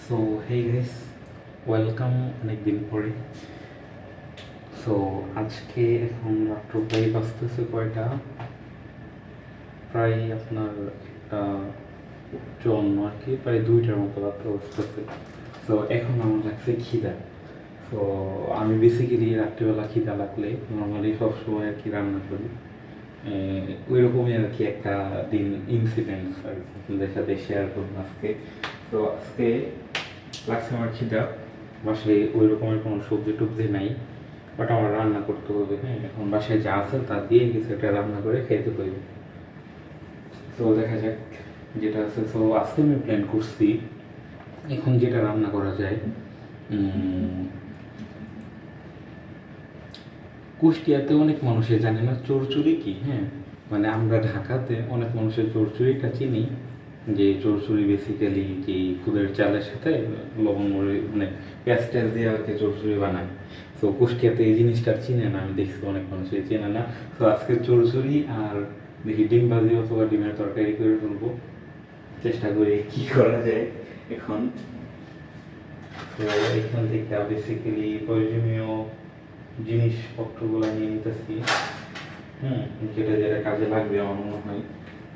So hey guys, welcome অনেক দিন পরে। সো আজকে এখন রাত্র প্রায় বাজতেছে কয়টা, প্রায় আপনার একটা 54 আর কি, প্রায় 2টার মতো রাত্র বাজতেছে। সো এখন আমার লাগছে খিদা। সো আমি বেসিক্যালি রাত্রিবেলা খিদা লাগলে নর্মালি সবসময় আর কি রান্না করি। ওই রকমই আর কি একটা দিন ইনসিডেন্টস আর কি আপনাদের সাথে শেয়ার করবো আজকে। তো আজকে লাগছে আমার খিদা, বাসায় ওই রকমের কোনো সবজি টবজি নাই, বাট আমার রান্না করতে হবে। হ্যাঁ, এখন বাসায় যা আছে তা দিয়ে কিছু একটা রান্না করে খেতে হবে। তো দেখা যাক যেটা আছে। সো আজকে আমি প্ল্যান করছি এখন যেটা রান্না করা যায়, কুষ্টিয়াতে অনেক মানুষে জানে না চোরচুরি কি। হ্যাঁ, মানে আমরা ঢাকাতে অনেক মানুষের চোরচুরিটা চিনি, যে চোরচুরি বেসিক্যালি কি খুদের চালের সাথে লবণ মরিচ মানে পেঁয়াজ টেয়াজ দিয়ে আর কি চোরচুরি বানায়। তো কুষ্টিয়াতে এই জিনিসটা চিনে না, আমি দেখছি অনেক মানুষই চেনে না। তো আজকে চোরচুরি আর দেখি ডিম ভাজি অথবা ডিমের তরকারি করে তুলবো, চেষ্টা করি কি করা যায় এখন। তো এখান থেকে বেসিক্যালি প্রয়োজনীয় জিনিসপত্রগুলো নিয়ে নিতেছি। যেটা যেটা কাজে লাগবে আমার মনে হয়।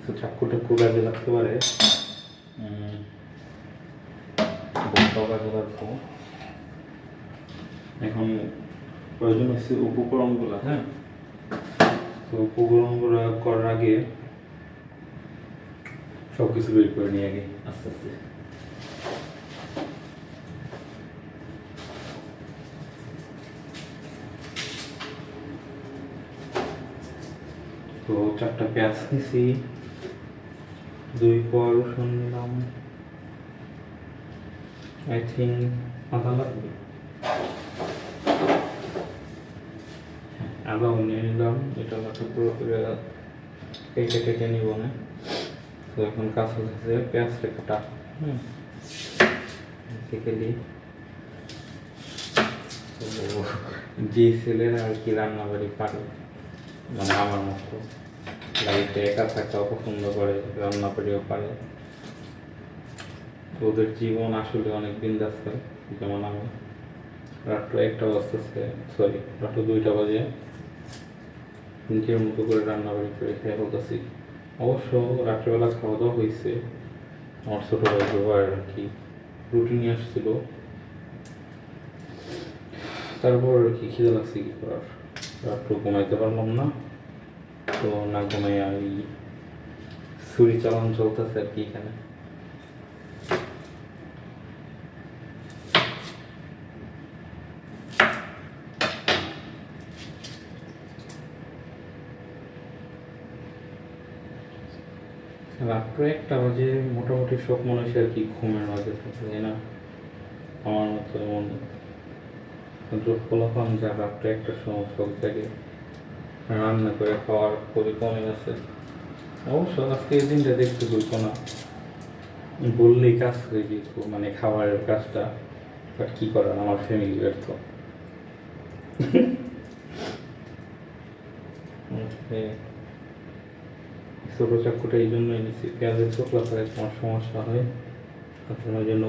তো চাক্কু টাক্কু কাজে লাগতে পারে, বলটাও কাজে লাগবো। এখন প্রয়োজন হচ্ছে উপকরণগুলো। হ্যাঁ, তো উপকরণগুলো করার আগে সব কিছু বের করে নিয়ে আগে আস্তে আস্তে। তো 4টা পেঁয়াজ নিছি, 2 কোয়া রসুন নিলাম, আই থিঙ্ক আদা লাগবে, আদাও নিয়ে নিলাম। এটা হচ্ছে পুরো করে কেটে কেটে নিব না। তো এখন কাজ হচ্ছে পেঁয়াজটা কাটা। বেসিক্যালি যে ছেলেরা আর কি রান্নাবাড়ি পারে, মানে আমার মতো বাড়িতে একা থাকাও পছন্দ করে, রান্না করেও পারে, ওদের জীবন আসলে অনেক বিন্দাস হয়। যেমন আমি রাত্র 1টা বাজতেছে, সরি রাত্র 2টা বাজে, 3টের মতো করে রান্নাবাড়ি করে খেয়ে ফেলতেছি। অবশ্য রাত্রেবেলা খাওয়া দাওয়া হয়েছে, আমার ছোটো ভাই জোগাড় আর কি রুটি নিয়ে আসছিল। তারপর আর কি খিদে লাগছে, কী করার, রাত্র ঘুমাইতে পারলাম না। তো না ঘুমাই ওই ছুরি চালান চলতেছে আর কি এখানে। রাত্র 1টা বাজে, মোটামুটি সব মানুষ আর কি ঘুমের মাঝে থাকে, তাই না? আমার মতো এমন ফলাফল যা রাত্রে 1টার সময় সব জায়গায় রান্না করে খাওয়ার খুবই কমই আছে। অবশ্য আজকে এই দিনটা দেখতে বলবো না, বললেই কাজ হয়ে যেত, মানে খাবারের কাজটা। বাট কী করার, আমার ফ্যামিলি ব্যর্থ। ছোটো চাকুটা এই জন্যই নিচ্ছি, পেঁয়াজের চোখলা করে তোমার সমস্যা হয়, আপনার জন্য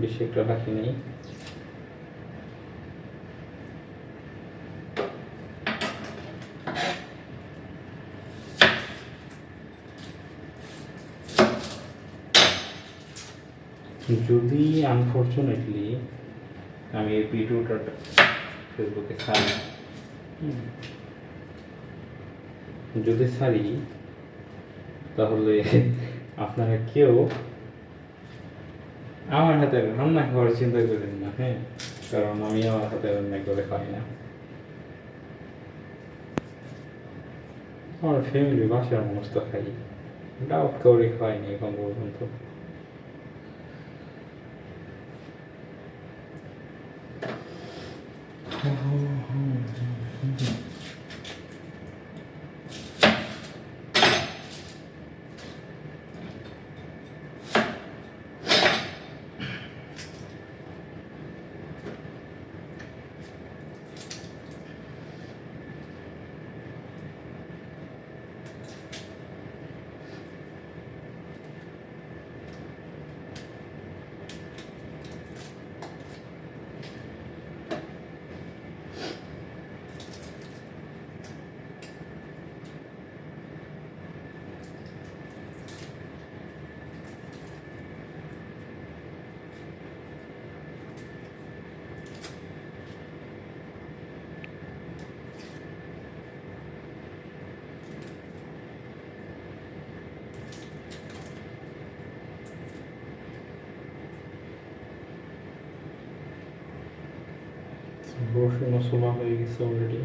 বেশি একটা রাখি নেই। যদি আনফর্চুনেটলি আমি এই ভিডিওটা ফেসবুকে ছাড়ি, যদি ছাড়ি তাহলে আপনারা কেউ আমার হাতে রান্না খাওয়ার চিন্তা করেন না। হ্যাঁ, কারণ আমি আমার হাতে রান্না করে খাই না, আমার ফ্যামিলি বাসার মানুষ তো খাই, ডাউট করে খাইনি এখন পর্যন্ত। রসুন ছোলা হয়ে গেছে অলরেডি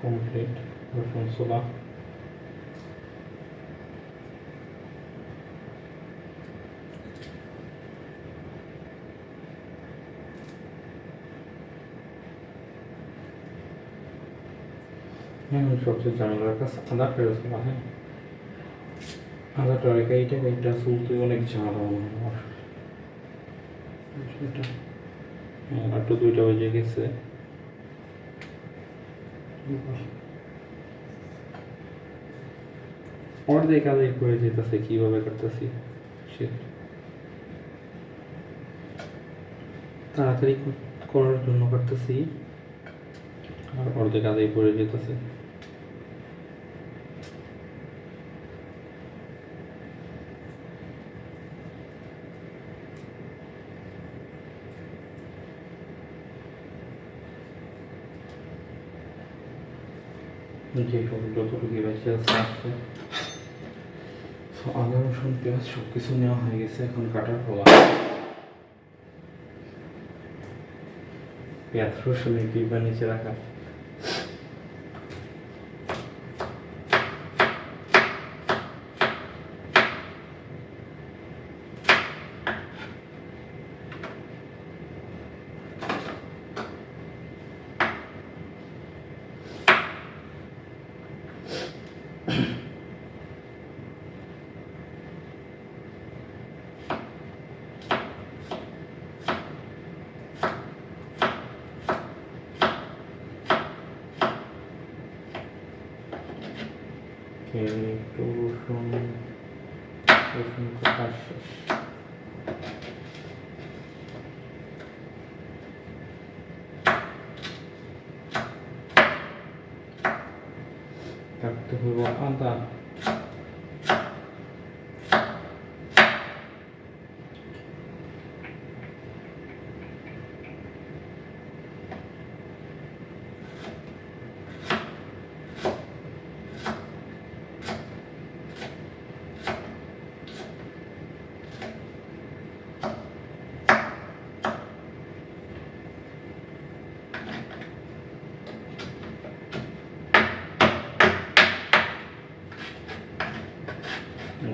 কমপ্লিট। রসুন ছোলা হ্যাঁ, সবচেয়ে ঝামেলার কাছে আদা ফেরত ছোলা। হ্যাঁ, আদাটা রেখে এইটা চলতে অনেক ঝামেলা মনে হয় আমার সেটা। হ্যাঁ, আর তো 2টা বেজে গেছে। অর্ধেক আদায় করে যেতেছে, কীভাবে করতেছি সে তাড়াতাড়ি করার জন্য করতেছি, আর অর্ধেক আদায় পড়ে যেতেছে। যে যতটুকু বেঁচে আছে আছে। আদা রসুন পেঁয়াজ সব কিছু নেওয়া হয়ে গেছে, এখন কাটার পালা। পেঁয়াজ রসুন কিংবা নিচে রাখা। একটু রসুন রসুন কাটা শেষ। কাটতে হইব আদা।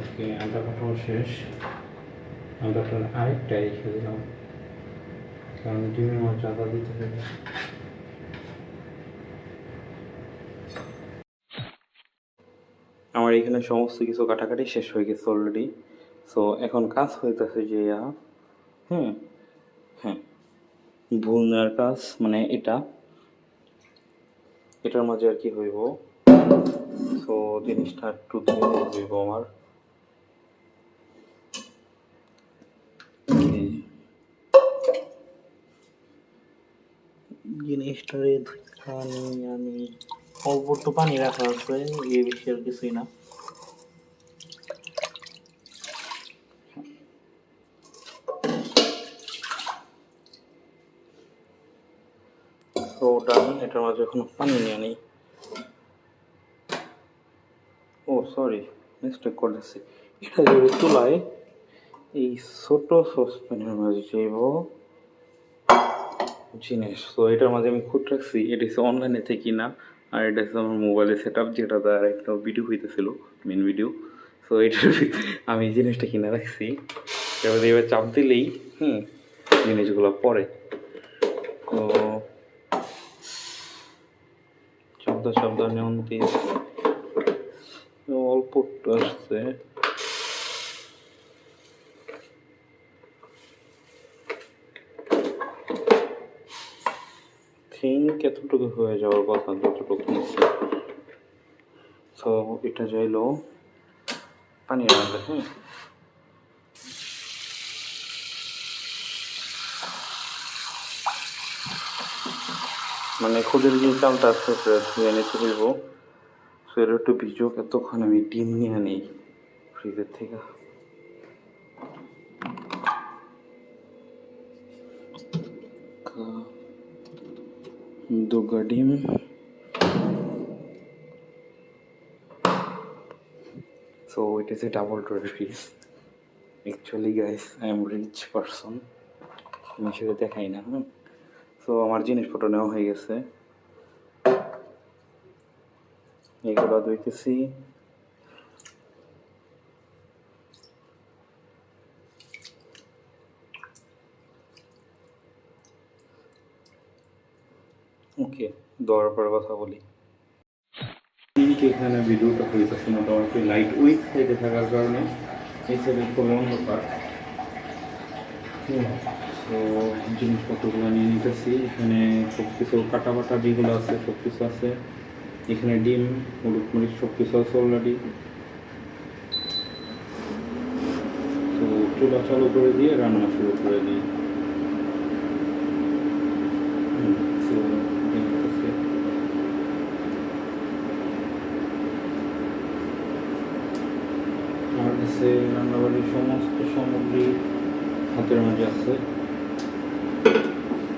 ওকে, আদা কাটাও শেষ। আদাটা আরেকটা রেখে দিলাম, কারণ ডিমের মাছ আদা দিতে হবে। আমার এখানে সমস্ত কিছু কাটাকাটি শেষ হয়ে গেছে অলরেডি। সো এখন কাজ হইতেছে যে হ্যাঁ হ্যাঁ ভুল নেওয়ার কাজ, মানে এটার মাঝে আর কি হইব। সো জিনিসটা একটু ধুয়ে হইব আমার। জিনিসটারে আমি অল্প একটু পানি রাখা আছে, এই বেশি আর কিছুই না। তো ডান, এটার মাঝে এখন পানি নিয়ে নেই। ও সরি, মিস্টেক করতেছি। এটা যদি চুলায় এই ছোট সসপ্যানের মাঝে যাইব জিনিস। তো এটার মাঝে আমি খুঁট রাখছি, এটা হচ্ছে অনলাইনে থেকে কিনা, আর এটা হচ্ছে আমার মোবাইলের সেট আপ, যেটা দ্বারা একটা ভিডিও হইতেছিল, মেন ভিডিও। সো এটার আমি জিনিসটা কিনে রাখছি, এবার এবার চাপ দিলেই জিনিসগুলো পড়ে। তো সাবধানে অন্তি অল্প একটু আসছে। থিঙ্ক এতটুকু হয়ে যাওয়ার কথা, যতটুকু নিচ্ছি। তো এটা যাইলো পানি রাখবে। মানে খুদের যে চালটা আছে সেটা ধুয়ে নিতে হইব। সেটা একটু ভিজুক, এতক্ষণ আমি ডিম নিয়ে নিই ফ্রিজের থেকে। দুগা ডিম। So it is a double door fridge. Actually guys, I am rich person. আমি সেটা দেখাই না। তো আমার জিনিসপত্র নেওয়া হয়ে গেছে, এগুলো ধুইতেছি। ওকে, দেওয়ার পরে কথা বলি। কিন্তু এখানে ভিডিওটা হইতেছে মোটামুটি লাইট উইক সাইডে থাকার কারণে এই সাইডে খুবই অন্ধকার। তো জিনিসপত্রগুলো নিয়ে নিতেছি। এখানে সব কিছু কাটা বাটা যেগুলো আছে সব কিছু আছে। এখানে ডিম, হলুদ মরিচ সব কিছু আছে অলরেডি। তো চুলা চালু করে দিয়ে রান্না শুরু করে দিই। আমার কাছে রান্নাবাড়ির সমস্ত সামগ্রী হাতের মাঝে আছে।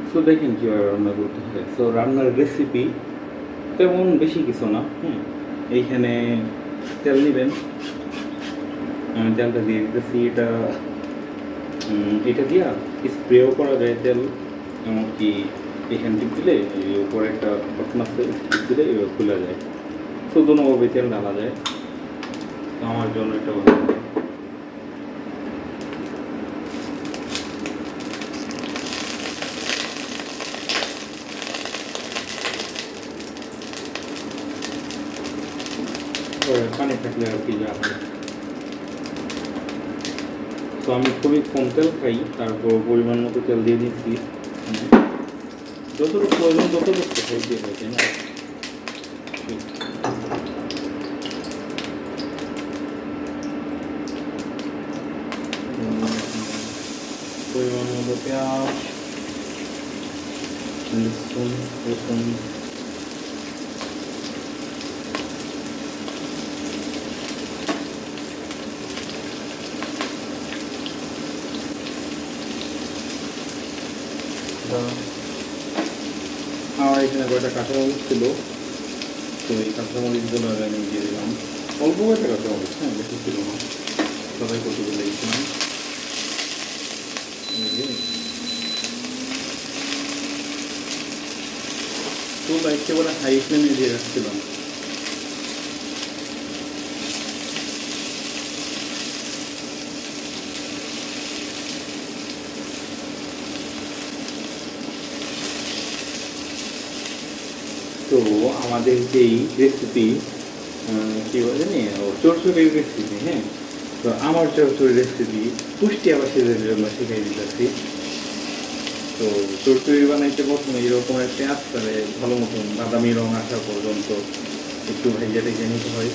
তো দেখেন কীভাবে রান্না করতে হয়। তো রান্নার রেসিপি তেমন বেশি কিছু না। এইখানে তেল নেবেন, আমি তেলটা দিয়ে দিতেছি। এটা দিয়া স্প্রেও করা যায় তেল, এমনকি এখান টিপ দিলে উপরে একটা বটন আছে, টিপ দিলে খুলে যায়। তো দুভাবে তেল ঢালা যায়। তো আমার জন্য এটা ভালো। পানি থাকলে আর কি যা হয়। তো আমি খুবই কম তেল খাই, তারপর পরিমাণ মতো তেল দিয়ে দিচ্ছি। যতটুকু প্রয়োজন ততটুকু খাই দিয়ে হয়, তাই না? পরিমাণ মতো পেঁয়াজ, রসুন, আমার এখানে কয়েকটা কাঁচামরিচ ছিল, তো এই কাঁচামরিচগুলো আমি দিয়ে দিলাম। অল্প কয়েকটা কাঁচামরিচ, বেশি ছিল না, সবাই কতগুলো লেগেছিলাম। তো একেবারে হাই ফ্লেমে দিয়ে রাখছিলাম। তো আমাদের যেই রেসিপি কী বলে নি, চরচড়ির রেসিপি, তো আমার চরচড়ির রেসিপি পুষ্টি আবাসীদের জন্য শিখাই দিতেছি। তো চরচড়ি বানাইতে প্রথমে এরকম পেঁয়াজ করে ভালো মতন বাদামি রং আসা পর্যন্ত একটু ভেজে রেখে নিতে হয়,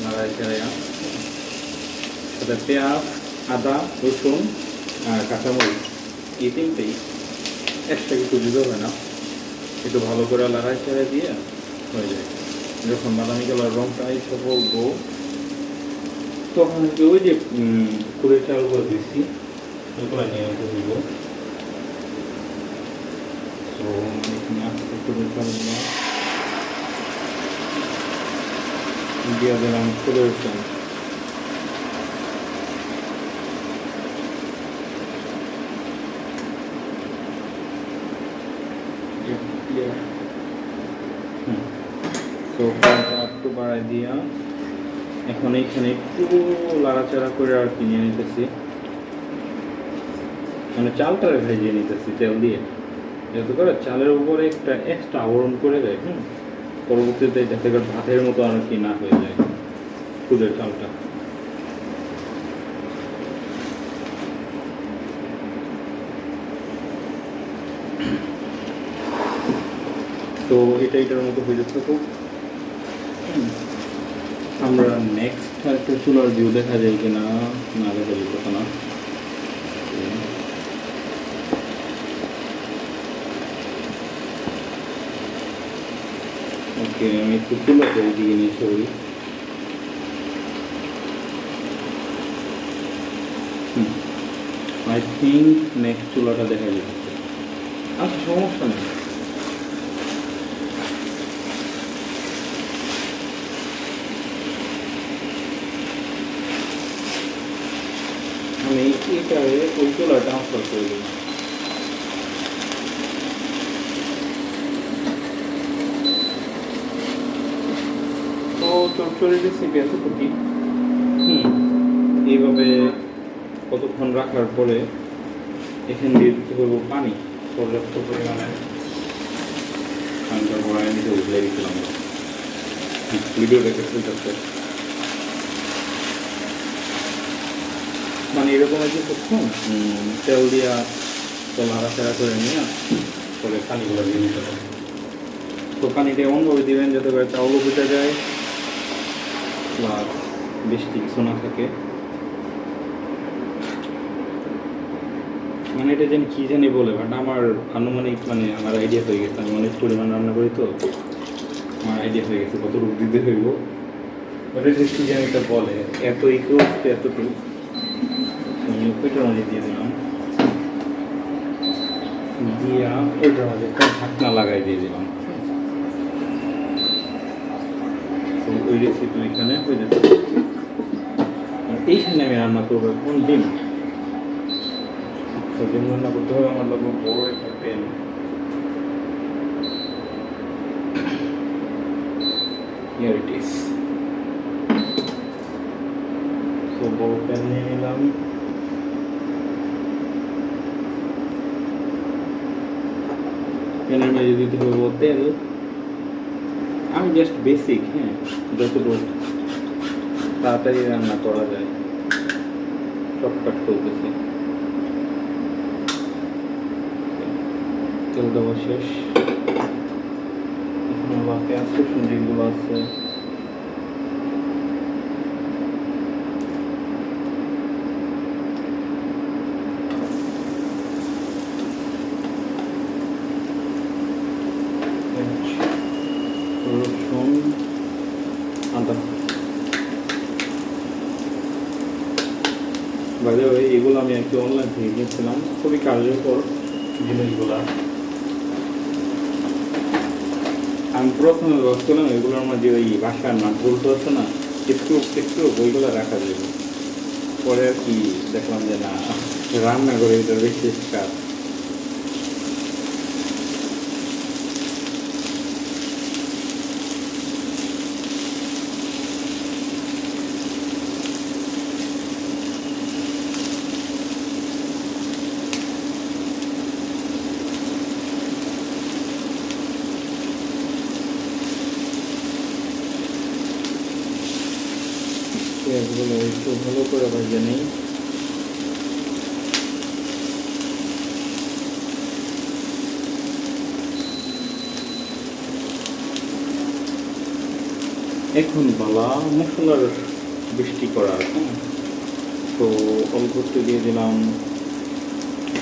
নাড়াই চাড়াইয়া। সাথে পেঁয়াজ, আদা, রসুন আর কাঁচামরিচ, এই তিনটেই একটা কিছু দিতে হয় না, একটু ভালো করে লড়াই ছেড়ে দিয়ে হয়ে যায়। যখন বাদামি কালার রঙটা এসে বলবো, তখন ওই যে কুড়ে চাল করে দিচ্ছি ওগুলো নিয়ে দিব। তো এখানে আস্তে কুড়ে চাল দিয়ে দিলাম কুড়ের চাল। তো একটু বাড়াই দিয়া এখন এইখানে একটু লাড়াচাড়া করে আর কি নিয়ে নিতেছি, মানে চালটা ভেজে নিতেছি তেল দিয়ে, যাতে করে চালের উপরে একটা এক্সট্রা আবরণ করে যায়। পরবর্তীতে যাতে করে ভাতের মতো আর কি না হয়ে যায় খুদের চালটা। তো এটার মতো হয়ে যাচ্ছে। তো আমরা নেক্সট একটা চুলার ভিউ দেখা যায় কিনা, না দেখা যেত না। ওকে, আমি একটু চুলাতে দিকে নিয়ে ছবি। আই থিঙ্ক নেক্সট চুলাটা দেখা যাচ্ছে। আচ্ছা, সমস্যা নেই। আমি এটারে ওই চুলা ট্রান্সফার করে দিলাম। চচ্চড়ি রেসিপি এতটুকু। এইভাবে কতক্ষণ রাখার পরে এখান দিয়ে দিতে করবো পানি পর্যাপ্ত পরিমাণে। পানিটা গড়ায় নিতে উঠলে দিয়েছিলাম ভিডিওটাকে ফেলতে। মানে এরকম আর কি করতাম, তেল দিয়া তো নাড়াচাড়া করে নিয়ে পরে পানিগুলো দিয়ে নিতে হবে। তো পানিটা এমনভাবে দিবেন যাতে করে চাউলও বোঝা যায় প্লাস বেশি কিছু না থাকে। মানে এটা যেন কী জানি বলে, বাট আমার আনুমানিক মানে আমার আইডিয়া হয়ে গেছে। আমি অনেক পরিমাণ রান্না করি তো আমার আইডিয়া হয়ে গেছে কত রূপ দিতে হইব। ওটা যে কী জানি এটা বলে, এত ইকুয়ালস টু এতটুকু আমি ওইটার মাঝে দিয়ে দিলাম, দিয়া ওইটার মাঝে একটা ঢাকনা লাগাই দিয়ে দিলাম। তো ওই রেসিপি এখানে হয়ে যাচ্ছে। এইখানে আমি রান্না করবো এখন ডিম। তো ডিম রান্না করতে হবে আমার লাগবে বড় একটা প্যান। Here it is. তো বড় প্যান নিয়ে নিলাম। প্যানের মধ্যে দিতে হবে তেল। আমি জাস্ট বেসিক, যতটুকু তাড়াতাড়ি রান্না করা যায় শর্টকাট করতেছি। তেল দেওয়া শেষ। এখন আবার পেঁয়াজ রসুন যেগুলো আছে রসুন আদা বাইরে এগুলো আমি একটু অনলাইন থেকে কিনেছিলাম, খুবই কার্যকর জিনিসগুলো। আমি প্রথমে ভাবছিলাম এগুলোর মধ্যে ওই বাসার নাট বলতে আছে না, একটু ওইগুলো রাখা যাবে। পরে আর কি দেখলাম যে না, রান্না করে এটা বেশি কাজ। পেঁয়াজগুলো একটু ভালো করে ভেজে নিই। এখন বালা মশলার বৃষ্টি করার, তো অল্প একটু দিয়ে দিলাম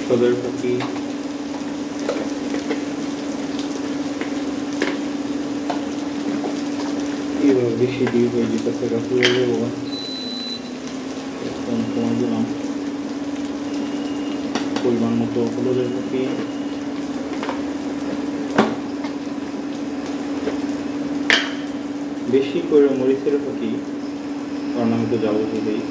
সদের পাখি, এবার বেশি দিয়ে হয়ে যেতেছে ফুলে দেবো। সময় দিলাম পরিমাণ মতো হলুদের পাখি, বেশি করে মরিচের পাখি, কারণ আমি তো জাল দিই।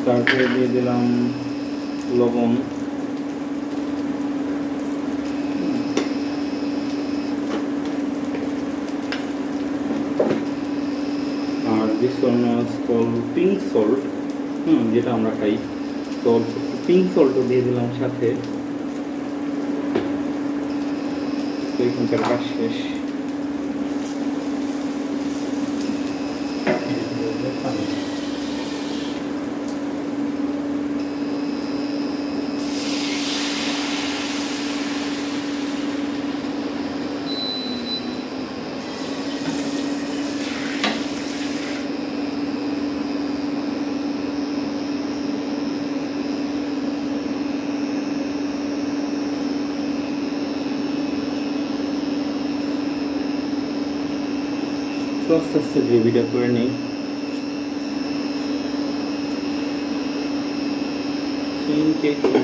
তারপরে দিয়ে দিলাম লবণ, আর this one was called pink salt, যেটা আমরা খাই। তো পিঙ্ক সল্টও দিয়ে দিলাম সাথে। তো এখানকার কাজ শেষ। তো আস্তে আস্তে গ্রেভিটা করে নিই।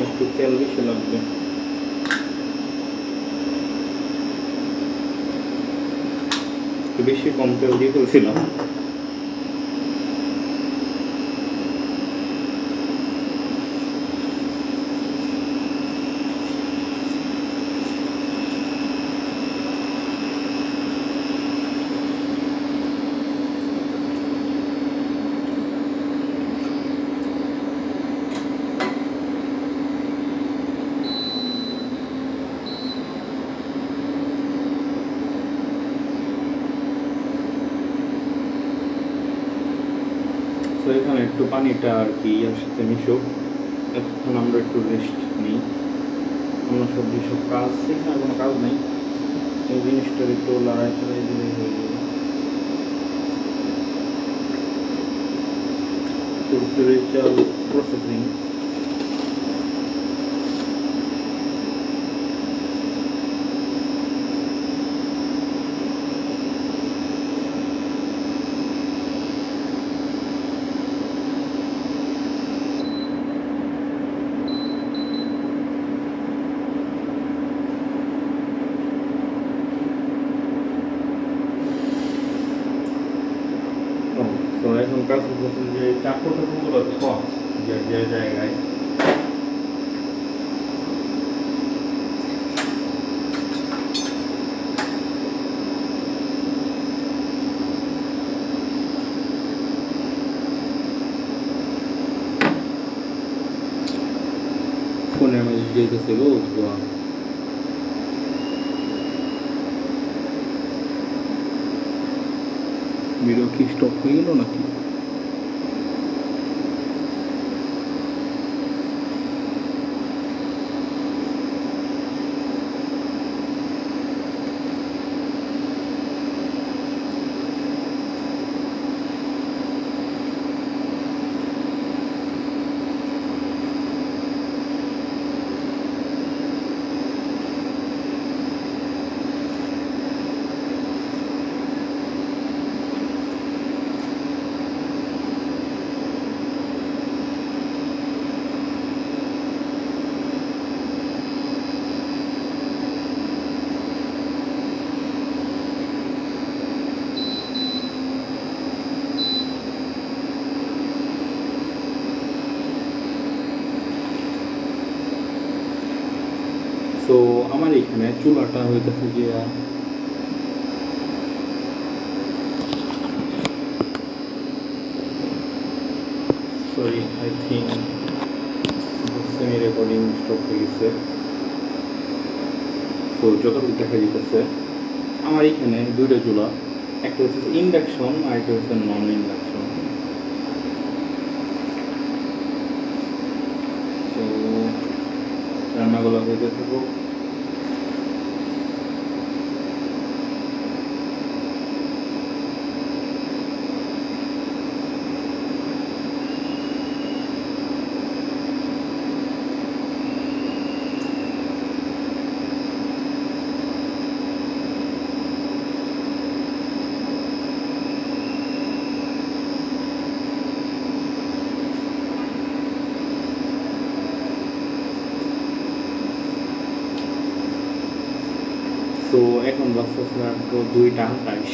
একটু তেল বেশি লাগবে। একটু বেশি কম তেল দিয়ে ফেলছিলাম। এখানে একটু পানিটা আর কি ইয়ার সাথে মিশুক, এখন আমরা একটু রেস্ট নিই। অন্য সবজি সব কাজ, এখানে কোনো কাজ নেই, এই জিনিসটার একটু লড়াই চড়াই দিলে হয়ে যাবে। কুরকুরে চাল প্রসেসিং, তো এখন কাজ হচ্ছে যে চাকর টাকুরগুলো থক যে জায়গায় ফোনের মেসেজ যেতেছে গো ধোয়া। ভিডিও কি স্টপ হয়ে গেল নাকি? তো আমার এখানে চুলাটা হইতেছে যে sorry I think semi recording stop হয়ে গেছে। তো যতটুকু দেখা যেতেছে আমার এখানে দুইটা চুলা, একটা হচ্ছে ইন্ডাকশন আর একটা হচ্ছে নন ইন্ডাকশন। তো রান্নাগুলো হইতে থাকুক। তো এখন বাজতেছে মাত্র 2:28,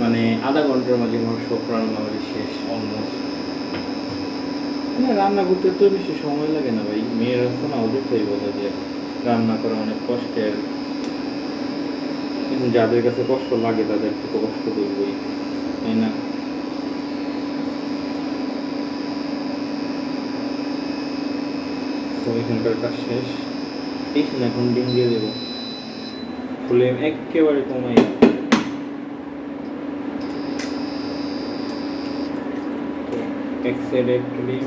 মানে আধা ঘন্টার মাঝে আমার সব রান্নাবাড়ি শেষ অলমোস্ট। রান্না করতে তো বেশি সময় লাগে না ভাই, মেয়েরা আছে না, ওদের তাই বলে যে রান্না করা অনেক কষ্টের, কিন্তু যাদের কাছে কষ্ট লাগে তাদের তো কষ্ট করবই, তাই না? তো এখানকার কাজ শেষ, এইখানে এখন ডিম দিয়ে দেবো, ফ্লেম একেবারে কমাই। এক সাইডে একটু ডিম,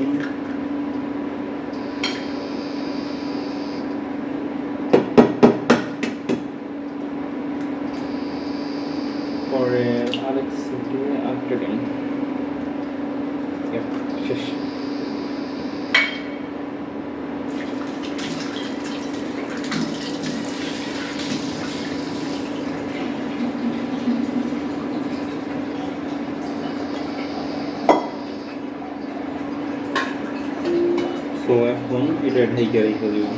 পরে আরেক সাইডে আরেকটা ডিম, শেষ। তো এখন এটা ঢেকে রেখে দেব।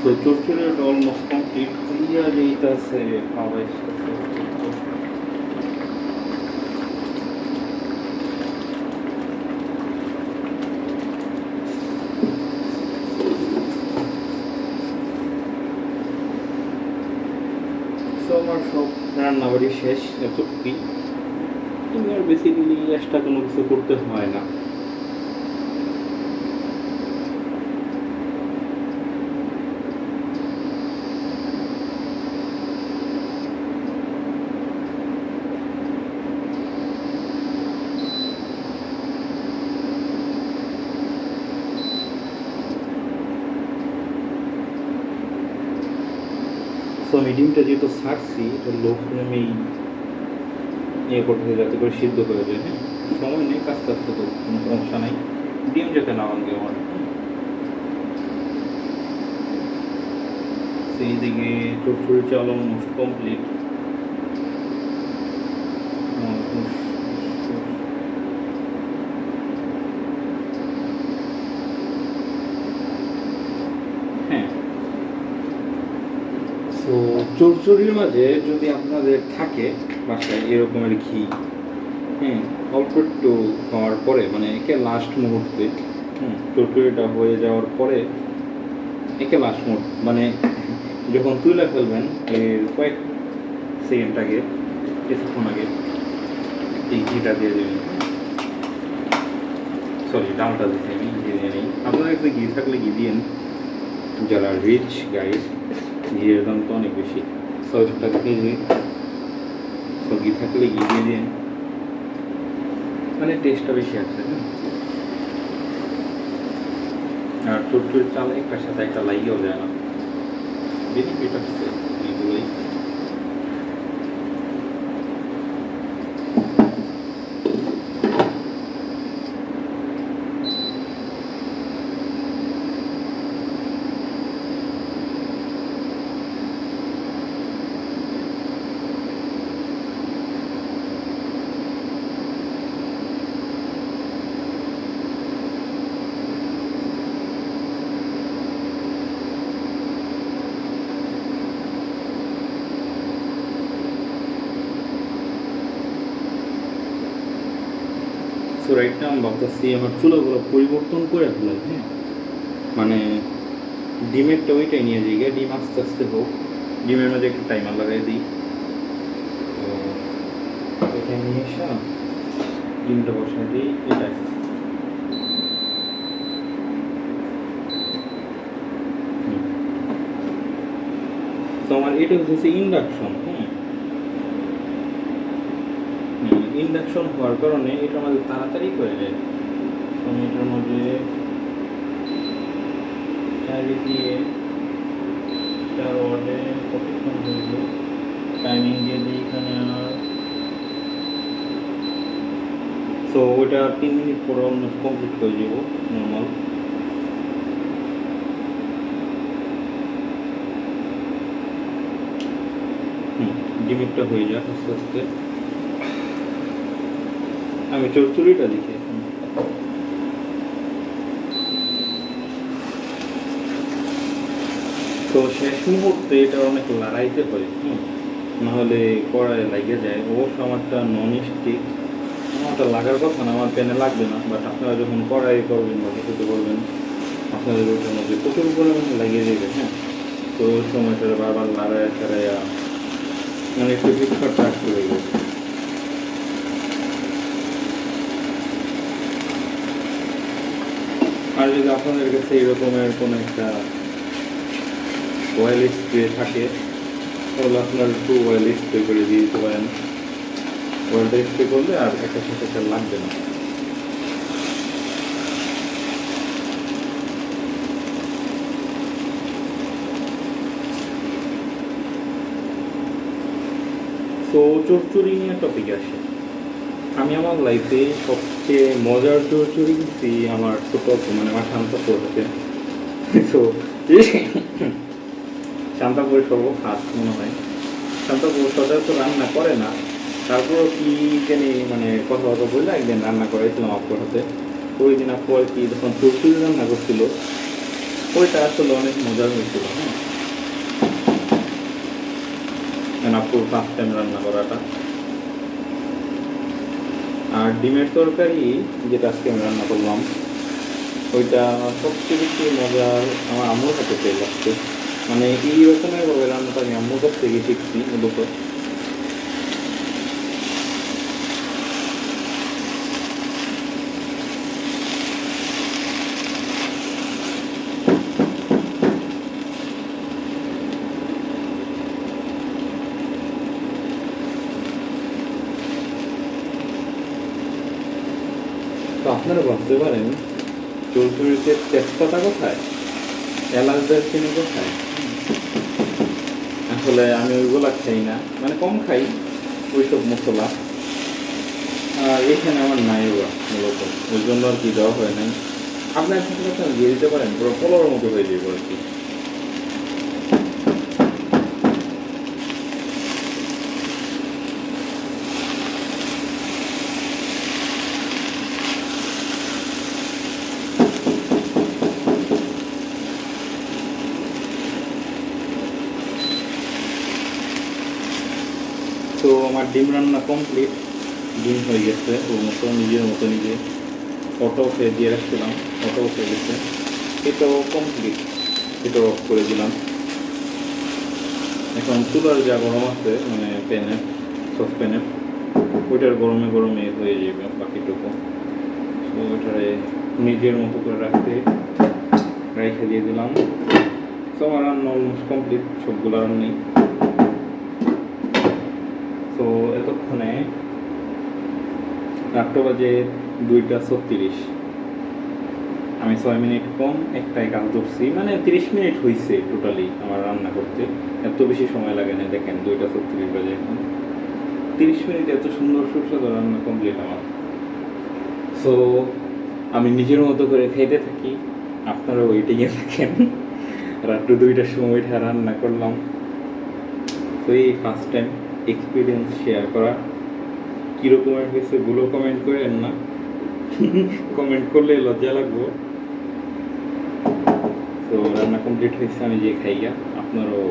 তো চুরচুরিটা অলমোস্ট কমপ্লিট হইয়া যাইতাছে, খাওয়া আমার সব রান্নাবাড়ি শেষ এতটুকুই, আর বেসিক্যালি এক্সট্রা কোনো কিছু করতে হয় না। সো আমি ডিমটা যেহেতু ছাড়ছি এটা লো ফ্লেমেই ইয়ে করতে হবে যাতে করে সিদ্ধ হয়ে যায়। হ্যাঁ, সময় নেই, আস্তে আস্তে তো কোনো সমস্যা নাই, ডিম যাতে না ভাঙে আমার। সেই দিকে চচ্চড়ি চাল অলমোস্ট কমপ্লিট। হ্যাঁ, তো চচ্চড়ির মাঝে যদি আপনাদের থাকে বাসায় এরকমের ঘি, হ্যাঁ, অল্প একটু হওয়ার পরে মানে একে লাস্ট মুহূর্তে, চচ্চড়িটা হয়ে যাওয়ার পরে একে লাস্ট মুহূর্ত মানে যখন তুলে ফেলবেন এর কয়েক সেকেন্ড আগে, কিছুক্ষণ আগে এই ঘিটা দিয়ে দেবেন। সরি, ডালটা দিতে আমি ঘি দিয়ে নিই। আপনার একটু ঘি থাকলে ঘি দিয়েন, যারা রিচ গাইড, ঘিয়ের দাম তো অনেক বেশি, 600 টাকা কেজি। তো ঘি থাকলে ঘি দিয়ে দিন, মানে টেস্টটা বেশি আছে। আর চচ্চড়ির চাল একটার সাথে একটা লাগিয়েও যায় না, বেনিফিট আছে এগুলোই। সো রাইট নাও আমি ভাবতেছি আমার চুলাগুলো পরিবর্তন করে ফেলাই। হ্যাঁ, মানে ডিমেরটা ওইটাই নিয়ে যাই গিয়ে, ডিম আস্তে আস্তে হোক, ডিমের মধ্যে একটু টাইমার লাগাই দিই। তো এটা নিয়ে এসে ডিমটা বসাই দিই এটাই। তো আমার এটা হচ্ছে ইন্ডাকশন। ইন্ডাকশন হওয়ার কারণে এটা আমাদের তাড়াতাড়ি করে যায়। আমি এটার মধ্যে চারি দিয়ে 4 ওয়ার্ডে কতক্ষণ হইল টাইমিং দিয়ে দিই এখানে। আর তো ওইটা 3 মিনিট পরে অলমোস্ট কমপ্লিট করে যাব নর্মাল। ডিমিটটা হয়ে যায় আস্তে আস্তে। আমি চচ্চড়িটা দেখি। তো শেষ মুহূর্তে এটা অনেক লড়াইতে হয়, নাহলে কড়াই লাগে যায়। অবশ্য আমারটা নন স্টিক, আমারটা লাগার কথা না, আমার প্যানে লাগবে না। বাট আপনারা যখন কড়াই করবেন বা কিছুতে করবেন, আপনাদের ওইটার মধ্যে প্রচুর পরিমাণে লাগিয়ে দেবে। হ্যাঁ, তো ওই সময়টা বারবার লড়াইয়া ছাড়াইয়া মানে একটু বিক্ষট রাখতে হয়ে গেছে। আর যদি আপনাদের কাছে এরকমের কোনো একটা অয়েল স্প্রে থাকে তাহলে আপনার একটু অয়েল স্প্রে করে দিয়ে দিতে পারেন। অয়েলটা স্প্রে করলে আর একটা সাথে একটা লাগবে না। তো চচ্চড়ি নিয়ে টপিক আসে। আমি আমার লাইফে সবচেয়ে মজার চচ্চড়ি কিন্তু আমার ছোট মানে আমার শান্তাপুর হতে। তো শান্তাপুরের সর্বখাস মনে হয়, শান্তাপুর সচরাচর রান্না করে না, তারপরও কি জানি মানে কথাবার্তা বললে একদিন রান্না করাইছিলাম আপুর হাতে। ওই দিন আপু আর কি যখন চচ্চড়ি রান্না করছিল ওইটা আসলে অনেক মজার হয়েছিল। আপুর ফার্স্ট টাইম রান্না করাটা। আর ডিমের তরকারি যেটা আজকে আমি রান্না করলাম ওইটা সবচেয়ে বেশি মজার আমার আম্মুর হাতে পেয়ে যাচ্ছে। মানে এই রকমের ভাবে রান্নাটা আমি আম্মুর কাছ থেকে শিখছি মূলত। তো আপনারা ভাবতে পারেন চচ্চড়িতে তেজপাতা কোথায়, এলাচ দারচিনি কোথায়? আসলে আমি ওইগুলা খাই না, মানে কম খাই ওইসব মশলা। আর এখানে আমার নাই ওরা মূলত, ওই জন্য আর কি দেওয়া হয় নাই। আপনার কিছু কথা দিয়ে দিতে পারেন, পুরো পোলাওর মতো হয়ে যাবে আর কি। তো আমার ডিম রান্না কমপ্লিট, ডিম হয়ে গেছে ওর মতো নিজের মতো নিজে। ওটাও খেয়ে দিয়ে রাখছিলাম, ওটাও খেয়ে গেছে। এটাও কমপ্লিট, এটাও অফ করে দিলাম। এখন চুলার যা গরম আছে মানে প্যানে, সসপ্যানে, ওইটার গরমে গরমে হয়ে যাবে বাকিটুকু। তো ওইটারে নিজের মতো করে রাখতে রেখে দিয়ে দিলাম। তো আমার রান্না অলমোস্ট কমপ্লিট, সবগুলো রান্নাই। তো এতক্ষণে 8টা বাজে 2:36, আমি 6 মিনিট কম একটাই কাজ ধরছি, মানে 30 মিনিট হয়েছে টোটালি আমার রান্না করতে। এত বেশি সময় লাগে না, দেখেন 2:36 বাজে এখন। 30 মিনিট এত সুন্দর সুস্বাদু রান্না কমপ্লিট আমার। সো আমি নিজের মতো করে খাইতে থাকি, আপনারা ওয়েটিংয়ে থাকেন। রাত্র 2টার সময় উঠে রান্না করলাম। তো এই ফার্স্ট টাইম এক্সপিরিয়েন্স শেয়ার করা। কীরকমের হয়েছে গুলো কমেন্ট করেন না, কমেন্ট করলে লজ্জা লাগবো। তো রান্না কমপ্লিট হয়েছে, আমি যে খাইয়া, আপনারও